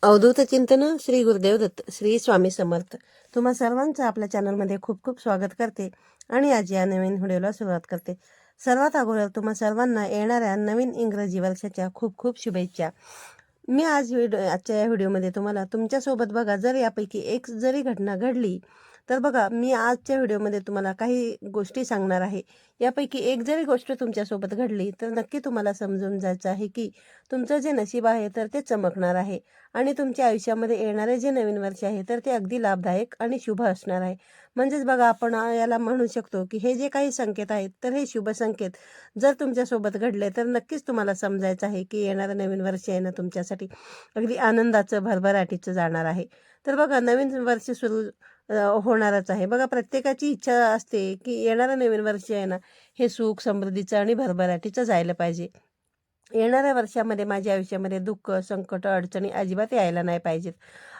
अवधूत चिंतन श्री गुरुदेव दत्त श्री स्वामी समर्थ. तुम्हा सर्वांचं आपल्या चॅनलमध्ये खूप खूप स्वागत करते आणि आज या नवीन व्हिडिओला सुरुवात करते. सर्वात अगोदर तुम्हा सर्वांना येणाऱ्या नवीन इंग्रजी वर्षाच्या खूप खूप शुभेच्छा. मी आजच्या या व्हिडिओमध्ये तुम्हाला तुमच्यासोबत बघा, जर यापैकी एक जरी घटना घडली तर बघा, मी आजच्या व्हिडिओमध्ये तुम्हाला काही गोष्टी सांगणार आहे. यापैकी एक जरी गोष्ट तुमच्यासोबत घडली तर नक्की तुम्हाला समजून जायचं आहे की तुमचं जे नशीब आहे तर ते चमकणार आहे आणि तुमच्या आयुष्यामध्ये येणारे जे नवीन वर्ष आहे तर ते अगदी लाभदायक आणि शुभ असणार आहे. म्हणजेच बघा, आपण याला म्हणू शकतो की हे जे काही संकेत आहेत तर हे शुभ संकेत जर तुमच्यासोबत घडले तर नक्कीच तुम्हाला समजायचं आहे की येणारं नवीन वर्ष आहे ना तुमच्यासाठी अगदी आनंदाचं भरभराटीचं जाणार आहे. तर बघा, नवीन वर्ष सुरू होणारच आहे. बघा, प्रत्येकाची इच्छा असते की येणारं नवीन वर्ष आहे ना हे सुख समृद्धीचं आणि भरभराटीचं जायला पाहिजे. येणाऱ्या वर्षामध्ये माझ्या आयुष्यामध्ये दुःख, संकट, अडचणी अजिबात यायला नाही पाहिजेत,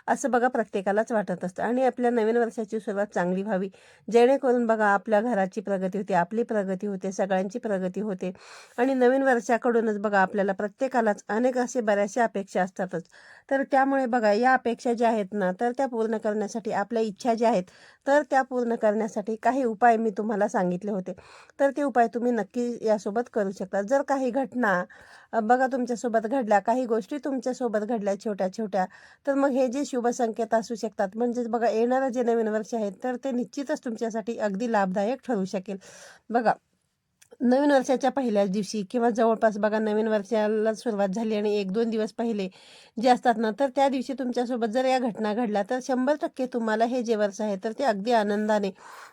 असं बघा प्रत्येकालाच वाटत असतं. आणि आपल्या नवीन वर्षाची सुरुवात चांगली व्हावी, जेणेकरून बघा आपल्या घराची प्रगती होते, आपली प्रगती होते, सगळ्यांची प्रगती होते. आणि नवीन वर्षाकडूनच बघा आपल्याला प्रत्येकालाच अनेक असे बऱ्याचशा अपेक्षा असतातच. तर त्यामुळे बघा, या अपेक्षा ज्या आहेत ना तर त्या पूर्ण करण्यासाठी, आपल्या इच्छा ज्या आहेत तर त्या पूर्ण करण्यासाठी काही उपाय मी तुम्हाला सांगितले होते. तर ते उपाय तुम्ही नक्की यासोबत करू शकता. जर काही घटना बघा तुमच्यासोबत घडल्या, काही गोष्टी तुमच्यासोबत घडल्या छोट्या छोट्या, तर मग हे जे शुभ संकेत असू शकतात. म्हणजेच बघा, येणारं जे नवीन वर्ष आहे तर ते निश्चितच तुमच्यासाठी अगदी लाभदायक ठरू शकेल. बघा, नवीन वर्षाच्या पहिल्याच दिवशी किंवा जवळपास बघा, नवीन वर्षाला सुरुवात झाली आणि 1-2 दिवस पहिले जे असतात ना तर त्या दिवशी तुमच्यासोबत जर या घटना घडल्या तर 100% तुम्हाला हे जे वर्ष आहे तर ते अगदी आनंदाने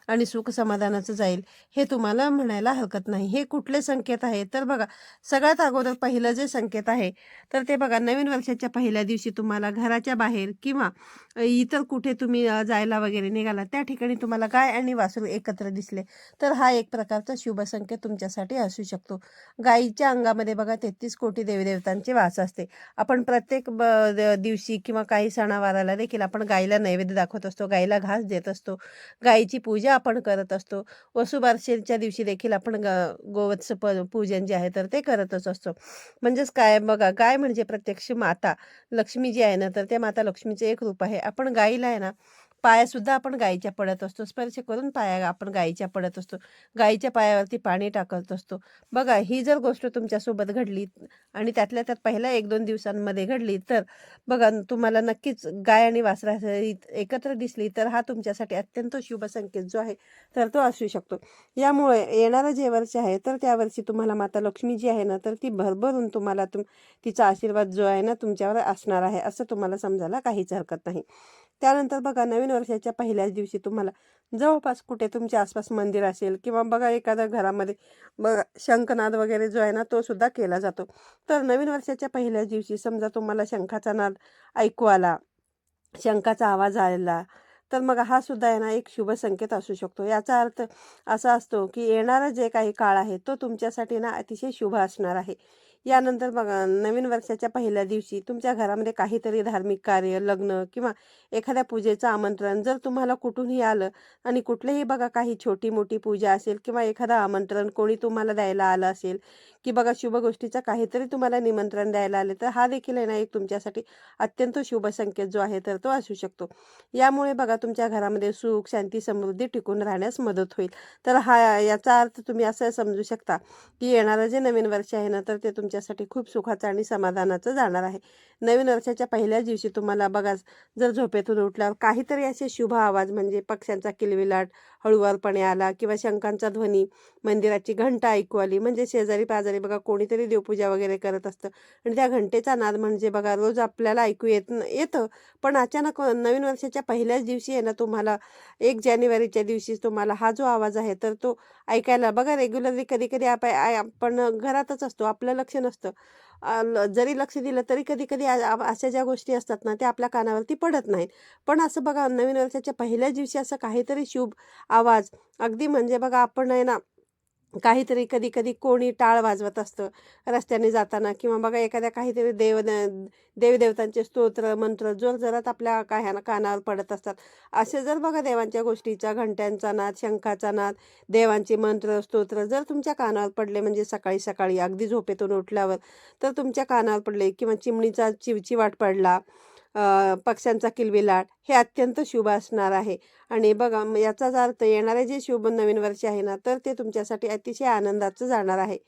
आणि सुख समाधानाचं जाईल, हे तुम्हाला म्हणायला हरकत नाही. हे कुठले संकेत आहे तर बघा, सगळ्यात अगोदर पहिलं जे संकेत आहे तर ते बघा, नवीन वर्षाच्या पहिल्या दिवशी तुम्हाला घराच्या बाहेर किंवा इतर कुठे तुम्ही जायला वगैरे निघाला, त्या ठिकाणी तुम्हाला गाय आणि वासरू एकत्र दिसले तर हा एक प्रकारचा शुभ संकेत तुमच्यासाठी असू शकतो. गायीच्या अंगामध्ये बघा 33 कोटी देवदेवतांचे वास असते. आपण प्रत्येक दिवशी किंवा काही सणावाराला देखील आपण गायीला नैवेद्य दाखवत असतो, गायीला घास देत असतो, गायीची पूजा आपण करत असतो. वसुबारसेच्या दिवशी देखील आपण गोवत्स पूजन जे आहे तर ते करतच असतो. म्हणजेच काय बघा, गाय म्हणजे प्रत्यक्ष माता लक्ष्मी जी आहे ना तर त्या माता लक्ष्मीचं एक रूप आहे. आपण गायीला आहे ना पायासुद्धा आपण गायीच्या पडत असतो, स्पर्श करून पाया आपण गायीच्या पडत असतो, गायीच्या पायावरती पाणी टाकत असतो. बघा, ही जर गोष्ट तुमच्यासोबत घडली आणि त्यातल्या त्यात पहिल्या 1-2 दिवसांमध्ये घडली तर बघा, तुम्हाला नक्कीच गाय आणि वासरासहित एकत्र दिसली तर हा तुमच्यासाठी अत्यंत शुभ संकेत जो आहे तर तो असू शकतो. यामुळे येणारं जे वर्ष आहे तर त्या वर्षी तुम्हाला माता लक्ष्मी जी आहे ना तर ती भरभरून तुम्हाला तिचा आशीर्वाद जो आहे ना तुमच्यावर असणार आहे, असं तुम्हाला समजायला काहीच हरकत नाही. त्यानंतर बघा, नवीन वर्षाच्या पहिल्याच दिवशी तुम्हाला जवळपास कुठे तुमच्या आसपास मंदिर असेल किंवा बघा एखाद्या घरामध्ये बघा शंखनाद वगैरे जो आहे ना तो सुद्धा केला जातो. तर नवीन वर्षाच्या पहिल्याच दिवशी समजा तुम्हाला शंखाचा नाद ऐकू आला, शंखाचा आवाज आला, तर मग हा सुद्धा आहे ना एक शुभ संकेत असू शकतो. याचा अर्थ असा असतो की येणारा जे काही काळ आहे तो तुमच्यासाठी ना अतिशय शुभ असणार आहे. यानंतर बघा, नवीन वर्षाच्या पहिल्या दिवशी तुमच्या घरामध्ये काहीतरी धार्मिक कार्य, लग्न किंवा एखाद्या पूजेचं आमंत्रण जर तुम्हाला कुठूनही आलं आणि कुठलेही बघा काही छोटी मोठी पूजा असेल किंवा एखादं आमंत्रण कोणी तुम्हाला द्यायला आलं असेल की बघा शुभ गोष्टीचं काहीतरी तुम्हाला निमंत्रण द्यायला आले, तर हा देखील आहे ना एक तुमच्यासाठी अत्यंत शुभ संकेत जो आहे तर तो असू शकतो. यामुळे बघा तुमच्या घरामध्ये सुख, शांती, समृद्धी टिकून राहण्यास मदत होईल. तर याचा अर्थ तुम्ही असं समजू शकता की येणारं जे नवीन वर्ष आहे ना तर ते तुमच्यासाठी खूप सुखाचं आणि समाधानाचं जाणार आहे. नवीन वर्षाच्या पहिल्याच दिवशी तुम्हाला बघा, जर झोपेतून उठल्यावर काहीतरी असे शुभ आवाज म्हणजे पक्ष्यांचा किलबिलाट हळुवारपणे आला किंवा शंखांचा ध्वनी, मंदिराची घंटा ऐकू आली, म्हणजे शेजारी पाजारी बघा कोणीतरी देवपूजा वगैरे करत असतं आणि त्या घंटेचा नाद म्हणजे बघा रोज आपल्याला ऐकू येतं, पण अचानक नवीन वर्षाच्या पहिल्याच दिवशी आहे ना तुम्हाला 1 जानेवारीच्या दिवशी तुम्हाला हा जो आवाज आहे तर तो ऐकायला बघा. रेग्युलरली कधी कधी आपण घरातच असतो, आपलं लक्ष नसतं, जरी लक्ष दिलं तरी कधी कधी अशा ज्या गोष्टी असतात ना त्या आपल्या कानावरती पडत नाहीत. पण असं बघा, नवीन वर्षाच्या पहिल्याच दिवशी असं काहीतरी शुभ आवाज अगदी म्हणजे बघा, आपण आहे ना काहीतरी कधी कधी कोणी टाळ वाजवत असतं रस्त्याने जाताना किंवा बघा एखाद्या काहीतरी देवदेवतांचे स्तोत्र मंत्र जोरजोरात आपल्या कानावर पडत असतात. असे जर बघा देवांच्या गोष्टीचा, घंट्यांचा नाद, शंखाचा नाद, देवांचे मंत्र स्तोत्र जर तुमच्या कानावर पडले, म्हणजे सकाळी सकाळी अगदी झोपेतून उठल्यावर तर तुमच्या कानावर पडले किंवा चिमणीचा चिवचिवाट पडला, पक्ष्यांचा किलबिलाट हे अत्यंत शुभ असणार आहे. आणि बघा याचाच अर्थ येणारे जे शुभ नवीन वर्ष आहे ना, तर ते तुमच्यासाठी अतिशय आनंदाचं जाणार आहे,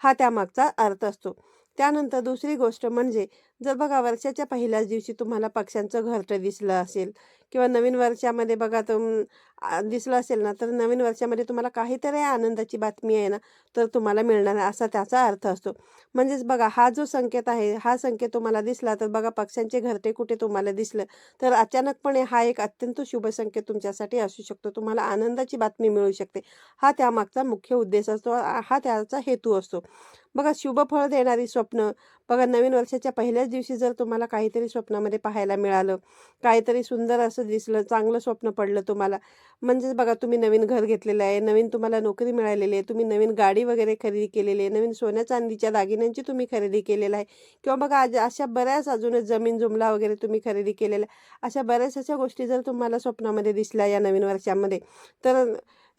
हा त्यामागचा अर्थ असतो. त्यानंतर दुसरी गोष्ट म्हणजे जर बघा वर्षाच्या पहिल्याच दिवशी तुम्हाला पक्ष्यांचं घरटं दिसलं असेल किंवा नवीन वर्षामध्ये बघा दिसलं असेल ना, तर नवीन वर्षामध्ये तुम्हाला काहीतरी आनंदाची बातमी आहे ना, तर तुम्हाला मिळणार आहे असा त्याचा अर्थ असतो. म्हणजेच बघा हा जो संकेत आहे, हा संकेत तुम्हाला दिसला तर बघा पक्ष्यांचे घरटे कुठे तुम्हाला दिसलं तर अचानकपणे हा एक अत्यंत शुभ संकेत तुमच्यासाठी असू शकतो. तुम्हाला आनंदाची बातमी मिळू शकते. हा त्यामागचा मुख्य उद्देश असतो, हा त्याचा हेतू असतो. बघा शुभ फळ देणारी स्वप्न, बघा नवीन वर्षाच्या पहिल्याच दिवशी जर तुम्हाला काहीतरी स्वप्नामध्ये पाहायला मिळालं, काहीतरी सुंदर असं दिसलं, चांगलं स्वप्न पडलं तुम्हाला, म्हणजेच बघा तुम्ही नवीन घर घेतलेलं आहे, नवीन तुम्हाला नोकरी मिळालेली आहे, तुम्ही नवीन गाडी वगैरे खरेदी केलेली आहे, नवीन सोन्या चांदीच्या दागिन्यांची तुम्ही खरेदी केलेलं आहे किंवा बघा आज अशा बऱ्याच अजूनच जमीन जुमला वगैरे तुम्ही खरेदी केलेला आहे. अशा बऱ्याच अशा गोष्टी जर तुम्हाला स्वप्नामध्ये दिसल्या या नवीन वर्षामध्ये, तर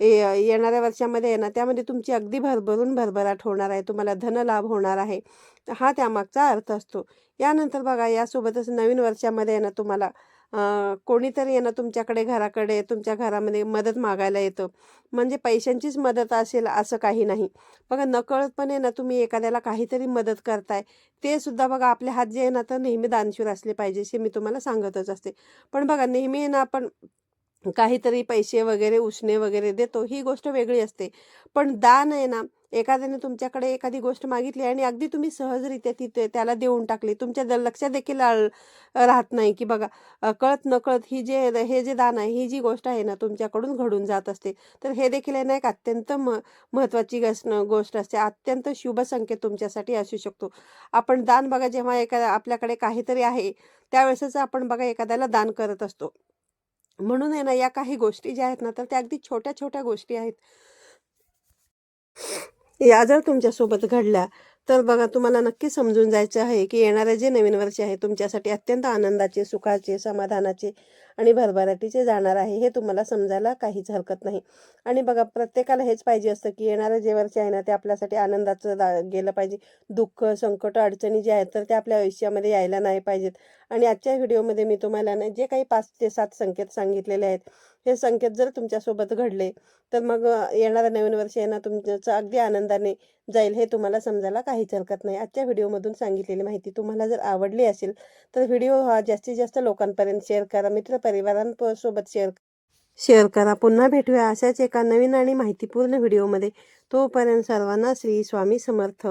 येणाऱ्या वर्षामध्ये आहे ना, त्यामध्ये तुमची अगदी भरभरून भरभराट होणार आहे, तुम्हाला धनलाभ होणार आहे, हा त्यामागचा अर्थ असतो. यानंतर बघा यासोबतच नवीन वर्षामध्ये आहे ना तुम्हाला कोणीतरी आहे ना तुमच्याकडे घराकडे तुमच्या घरामध्ये मदत मागायला येतं. म्हणजे पैशांचीच मदत असेल असं काही नाही. बघा नकळतपणे ना तुम्ही एखाद्याला काहीतरी मदत करताय, ते सुद्धा बघा आपले हात जे आहे ना तर नेहमी दानशूर असले पाहिजे, हे मी तुम्हाला सांगतच असते. पण बघा नेहमी आहे ना आपण काहीतरी पैसे वगैरे उसने वगैरे देतो, ही गोष्ट वेगळी असते. पण दान आहे ना, एखाद्याने तुमच्याकडे एखादी गोष्ट मागितली आणि अगदी तुम्ही सहजरित्या तिथे त्याला देऊन टाकली. तुमच्या लक्षात देखील राहत नाही, की बघा कळत-नकळत हे जे दान आहे, ही जी गोष्ट आहे ना तुमच्याकडून घडून जात असते. तर हे देखील आहे ना एक अत्यंत महत्त्वाची गोष्ट असते. अत्यंत शुभ संकेत तुमच्यासाठी असू शकतो. आपण दान बघा जेव्हा आपल्याकडे काहीतरी आहे, त्यावेळेसच आपण बघा एखाद्याला दान करत असतो. म्हणून आहे ना, या काही गोष्टी ज्या आहेत ना, तर त्या अगदी छोट्या-छोट्या गोष्टी आहेत. या जर तुमच्यासोबत घडल्या, तर बघा तुम्हाला नक्की समजून जायचं आहे, की येणारे जे नवीन वर्ष आहे तुमच्यासाठी अत्यंत आनंदाचे, सुखाचे, समाधानाचे आणि भरभराटीचे जाणार आहे. हे तुम्हाला समजायला काहीच हरकत नाही. आणि बघा प्रत्येकाला हेच पाहिजे असतं, की येणारं जे वर्ष आहे ना, ते आपल्यासाठी आनंदाचं गेलं पाहिजे. दुःख, संकट, अडचणी ज्या आहेत, तर त्या आपल्या आयुष्यामध्ये यायला नाही पाहिजेत. आणि आजच्या व्हिडिओमध्ये मी तुम्हाला ना, जे काही 5 ते 7 संकेत सांगितलेले आहेत, हे संकेत जर तुमच्यासोबत घडले, तर मग येणारं नवीन वर्ष आहे ना, तुमचं अगदी आनंदाने जाईल हे तुम्हाला समजायला काहीच हरकत नाही. आजच्या व्हिडिओमधून सांगितलेली माहिती तुम्हाला जर आवडली असेल, तर व्हिडिओ हा जास्तीत जास्त लोकांपर्यंत शेअर करा. मित्रपरिवारांसोबत शेअर शेअर करा. पुन्हा भेटूया अशाच एका नवीन आणि माहितीपूर्ण व्हिडिओमध्ये. तोपर्यंत सर्वांना श्री स्वामी समर्थ.